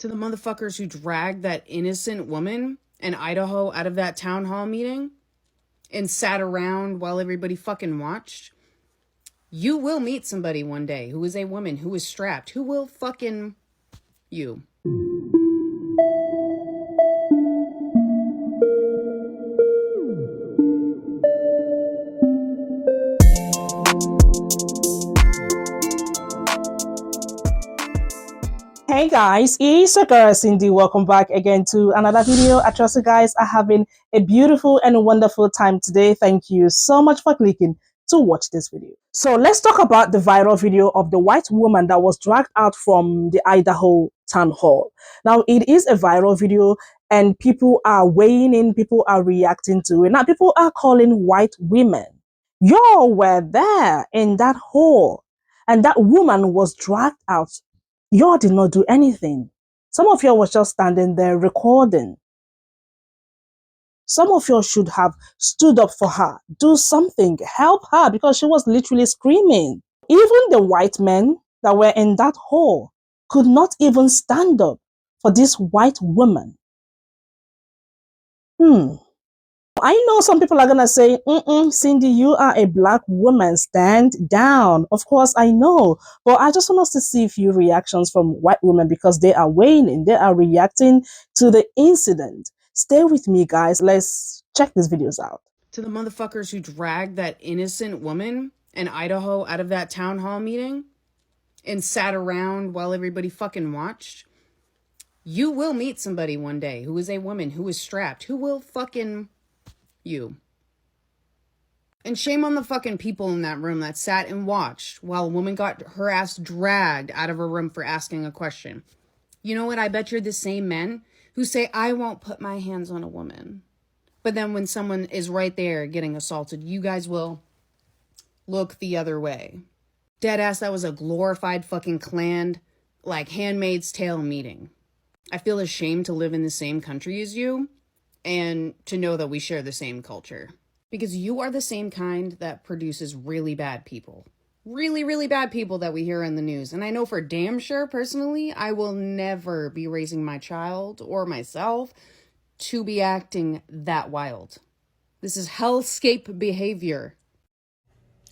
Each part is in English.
To the motherfuckers who dragged that innocent woman in Idaho out of that town hall meeting and sat around while everybody fucking watched, you will meet somebody one day who is a woman who is strapped, who will fucking you. Hey guys, it's your girl Cindy. Welcome back again to another video. I trust you guys are having a beautiful and wonderful time today. Thank you so much for clicking to watch this video. So let's talk about the viral video of the white woman that was dragged out from the Idaho town hall. Now it is a viral video and people are weighing in, people are reacting to it. Now people are calling white women. Y'all were there in that hall and that woman was dragged out. Y'all did not do anything. Some of y'all was just standing there recording. Some of y'all should have stood up for her. Do something. Help her because she was literally screaming. Even the white men that were in that hall could not even stand up for this white woman. I know some people are going to say, Cindy, you are a black woman. Stand down. Of course, I know. But I just want us to see a few reactions from white women because they are weighing in. They are reacting to the incident. Stay with me, guys. Let's check these videos out. To the motherfuckers who dragged that innocent woman in Idaho out of that town hall meeting and sat around while everybody fucking watched, you will meet somebody one day who is a woman who is strapped, who will fucking you. And shame on the fucking people in that room that sat and watched while a woman got her ass dragged out of her room for asking a question. You know what? I bet you're the same men who say, I won't put my hands on a woman. But then when someone is right there getting assaulted, you guys will look the other way. Deadass, that was a glorified fucking Klan, like Handmaid's Tale meeting. I feel ashamed to live in the same country as you and to know that we share the same culture. Because you are the same kind that produces really bad people. Really, really bad people that we hear in the news. And I know for damn sure, personally, I will never be raising my child or myself to be acting that wild. This is hellscape behavior.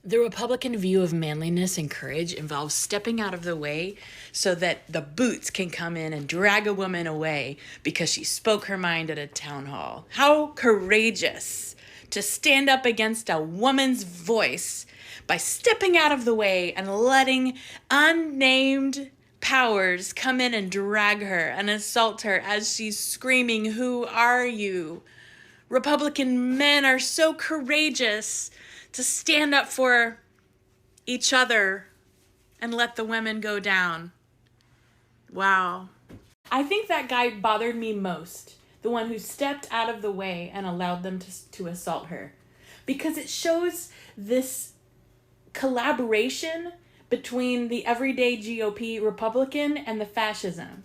The Republican view of manliness and courage involves stepping out of the way so that the boots can come in and drag a woman away because she spoke her mind at a town hall. How courageous to stand up against a woman's voice by stepping out of the way and letting unnamed powers come in and drag her and assault her as she's screaming, "Who are you?" Republican men are so courageous to stand up for each other and let the women go down. Wow. I think that guy bothered me most, the one who stepped out of the way and allowed them to assault her. Because it shows this collaboration between the everyday GOP Republican and the fascism.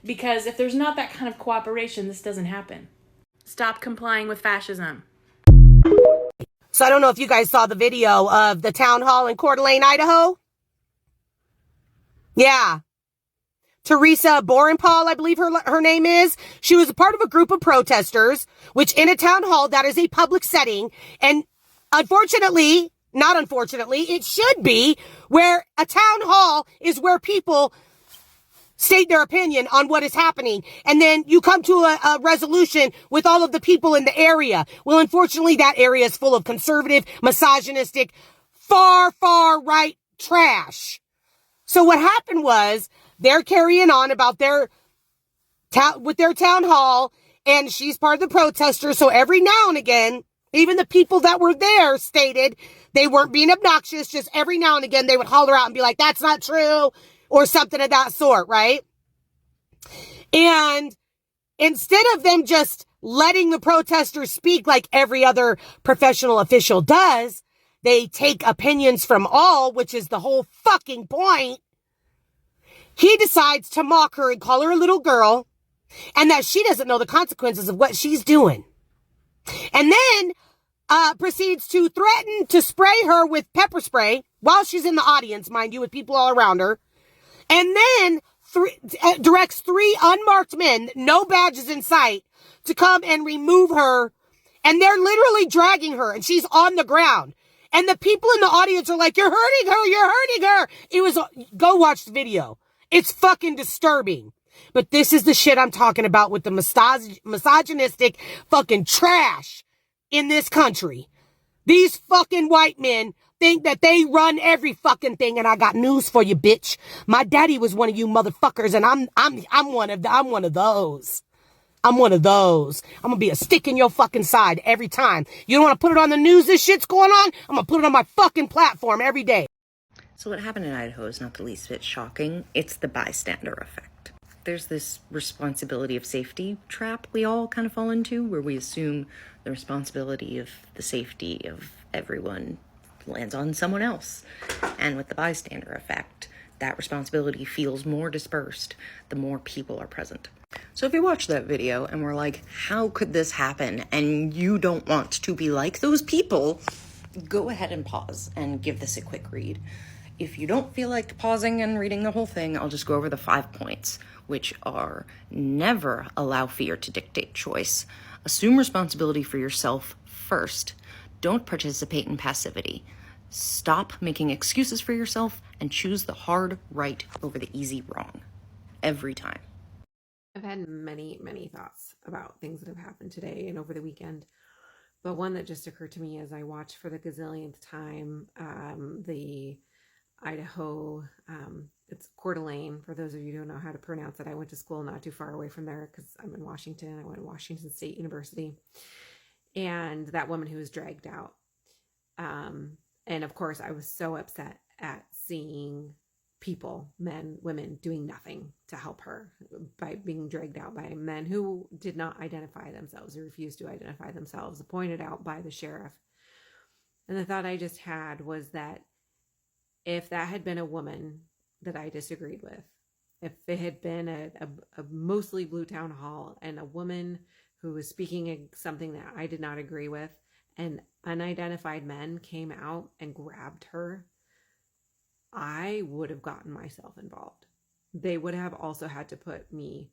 Because if there's not that kind of cooperation, this doesn't happen. Stop complying with fascism. So I don't know if you guys saw the video of the town hall in Coeur d'Alene, Idaho. Yeah. Teresa Borenpaul, I believe her name is. She was a part of a group of protesters, which in a town hall, that is a public setting. And unfortunately, not unfortunately, it should be where a town hall is where people state their opinion on what is happening. And then you come to a resolution with all of the people in the area. Well, unfortunately, that area is full of conservative, misogynistic, far, far right trash. So what happened was they're carrying on about their town hall, and she's part of the protesters. So every now and again, even the people that were there stated they weren't being obnoxious. Just every now and again, they would holler out and be like, that's not true, or something of that sort, right? And instead of them just letting the protesters speak like every other professional official does, they take opinions from all, which is the whole fucking point. He decides to mock her and call her a little girl, and that she doesn't know the consequences of what she's doing. And then proceeds to threaten to spray her with pepper spray while she's in the audience, mind you, with people all around her. And then directs three unmarked men, no badges in sight, to come and remove her. And they're literally dragging her, and she's on the ground. And the people in the audience are like, you're hurting her, you're hurting her. It was, go watch the video. It's fucking disturbing. But this is the shit I'm talking about with the misogynistic fucking trash in this country. These fucking white men think that they run every fucking thing, and I got news for you, bitch. My daddy was one of you motherfuckers, and I'm one of those. I'm one of those. I'm gonna be a stick in your fucking side every time. You don't want to put it on the news, this shit's going on? I'm gonna put it on my fucking platform every day. So what happened in Idaho is not the least bit shocking. It's the bystander effect. There's this responsibility of safety trap we all kind of fall into, where we assume the responsibility of the safety of everyone lands on someone else. And with the bystander effect, that responsibility feels more dispersed the more people are present. So if you watch that video and we're like, how could this happen? And you don't want to be like those people, go ahead and pause and give this a quick read. If you don't feel like pausing and reading the whole thing, I'll just go over the 5 points, which are: never allow fear to dictate choice. Assume responsibility for yourself first. Don't participate in passivity. Stop making excuses for yourself and choose the hard right over the easy wrong. Every time. I've had many, many thoughts about things that have happened today and over the weekend. But one that just occurred to me as I watched for the gazillionth time the Idaho, it's Coeur d'Alene, for those of you who don't know how to pronounce it. I went to school not too far away from there because I'm in Washington. I went to Washington State University. And that woman who was dragged out. And of course, I was so upset at seeing people, men, women, doing nothing to help her by being dragged out by men who did not identify themselves, who refused to identify themselves, pointed out by the sheriff. And the thought I just had was that if that had been a woman that I disagreed with, if it had been a mostly blue town hall and a woman who was speaking something that I did not agree with, and unidentified men came out and grabbed her, I would have gotten myself involved. They would have also had to put me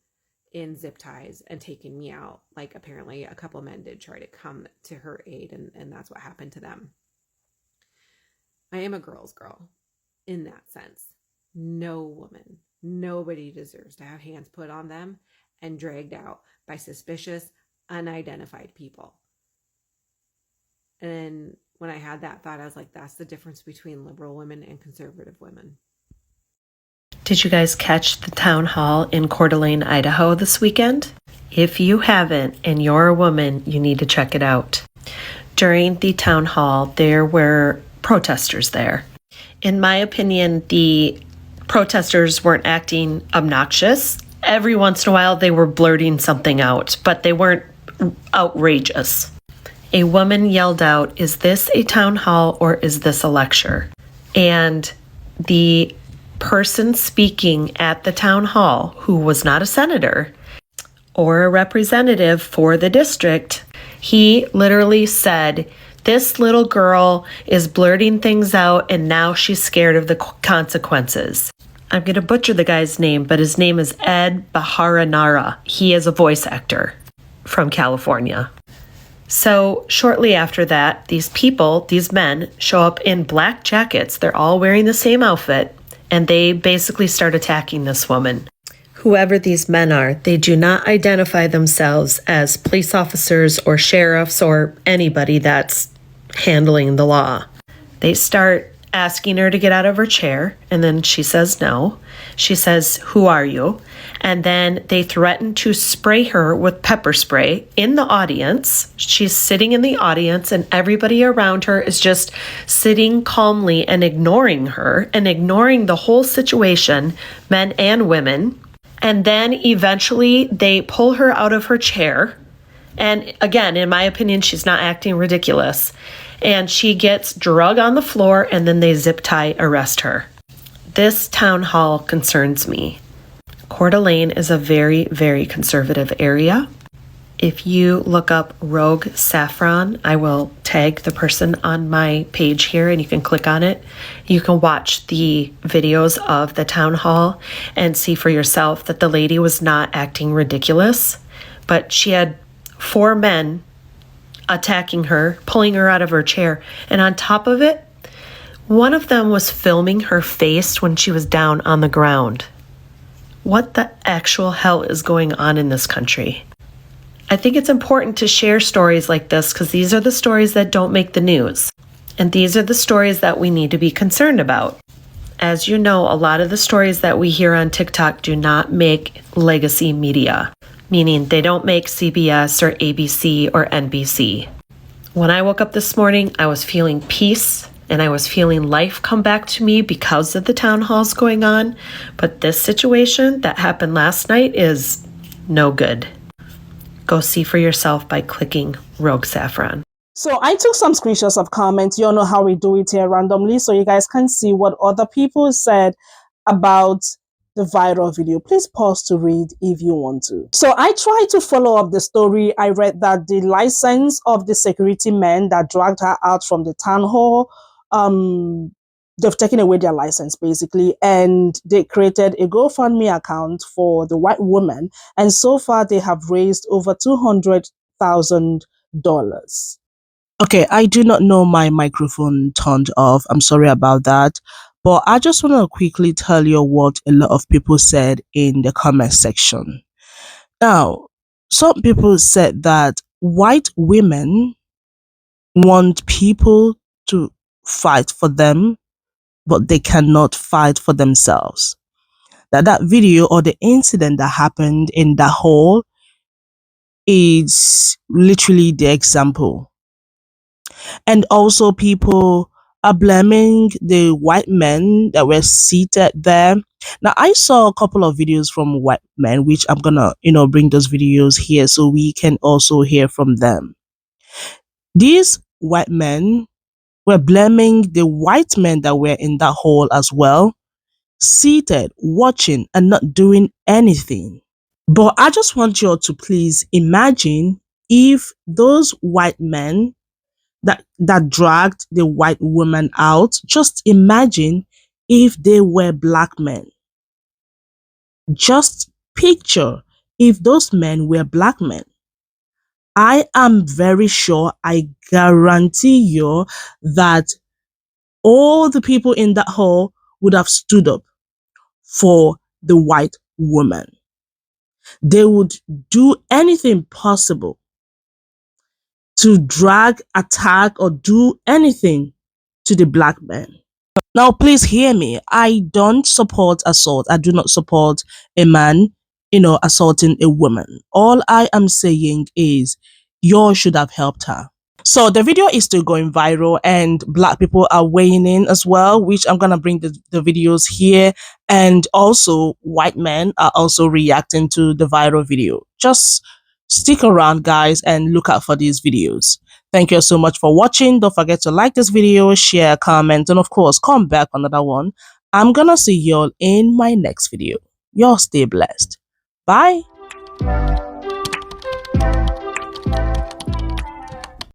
in zip ties and taken me out. Like apparently a couple of men did try to come to her aid, and that's what happened to them. I am a girl's girl in that sense. No woman, nobody deserves to have hands put on them and dragged out by suspicious, unidentified people. And when I had that thought, I was like, that's the difference between liberal women and conservative women. Did you guys catch the town hall in Coeur d'Alene, Idaho this weekend? If you haven't and you're a woman, you need to check it out. During the town hall, there were protesters there. In my opinion, the protesters weren't acting obnoxious. Every once in a while, they were blurting something out, but they weren't outrageous. A woman yelled out, "Is this a town hall or is this a lecture?" And the person speaking at the town hall, who was not a senator or a representative for the district, he literally said, "This little girl is blurting things out and now she's scared of the consequences." I'm going to butcher the guy's name, but his name is Ed Baharanara. He is a voice actor from California. So shortly after that, these men show up in black jackets. They're all wearing the same outfit, and they basically start attacking this woman. Whoever these men are, they do not identify themselves as police officers or sheriffs or anybody that's handling the law. They start asking her to get out of her chair, and then she says no. She says, "Who are you?" And then they threaten to spray her with pepper spray in the audience. She's sitting in the audience, and everybody around her is just sitting calmly and ignoring her and ignoring the whole situation, men and women. And then eventually they pull her out of her chair. And again, in my opinion, she's not acting ridiculous. And she gets drug on the floor, and then they zip tie arrest her. This town hall concerns me. Coeur d'Alene is a very, very conservative area. If you look up Rogue Saffron, I will tag the person on my page here and you can click on it. You can watch the videos of the town hall and see for yourself that the lady was not acting ridiculous, but she had 4 men attacking her, pulling her out of her chair. And on top of it, one of them was filming her face when she was down on the ground. What the actual hell is going on in this country? I think it's important to share stories like this because these are the stories that don't make the news. And these are the stories that we need to be concerned about. As you know, a lot of the stories that we hear on TikTok do not make legacy media, meaning they don't make CBS or ABC or NBC. When I woke up this morning, I was feeling peace and I was feeling life come back to me because of the town halls going on. But this situation that happened last night is no good. Go see for yourself by clicking Rogue Saffron. So I took some screenshots of comments. You all know how we do it here randomly, so you guys can see what other people said about the viral video. Please pause to read if you want to. So I tried to follow up the story. I read that the license of the security men that dragged her out from the town hall, they've taken away their license basically, and they created a GoFundMe account for the white woman, and so far they have raised over $200,000. Okay, I do not know my microphone turned off. I'm sorry about that. But I just want to quickly tell you what a lot of people said in the comment section. Now, some people said that white women want people to fight for them, but they cannot fight for themselves. That video or the incident that happened in the hall is literally the example. And also people are blaming the white men that were seated there. Now, I saw a couple of videos from white men, which I'm gonna, bring those videos here so we can also hear from them. These white men were blaming the white men that were in that hall as well, seated, watching, and not doing anything. But I just want you all to please imagine if those white men that dragged the white woman out, just imagine if they were black men. Just picture if those men were black men. I am very sure, I guarantee you that all the people in that hall would have stood up for the white woman. They would do anything possible to drag, attack, or do anything to the black men. Now, please hear me. I don't support assault. I do not support a man, assaulting a woman. All I am saying is, you should have helped her. So the video is still going viral and black people are weighing in as well, which I'm going to bring the videos here. And also white men are also reacting to the viral video. Just stick around, guys, and look out for these videos. Thank you so much for watching. Don't forget to like this video, share, comment, and of course, come back on another one. I'm going to see y'all in my next video. Y'all stay blessed. Bye.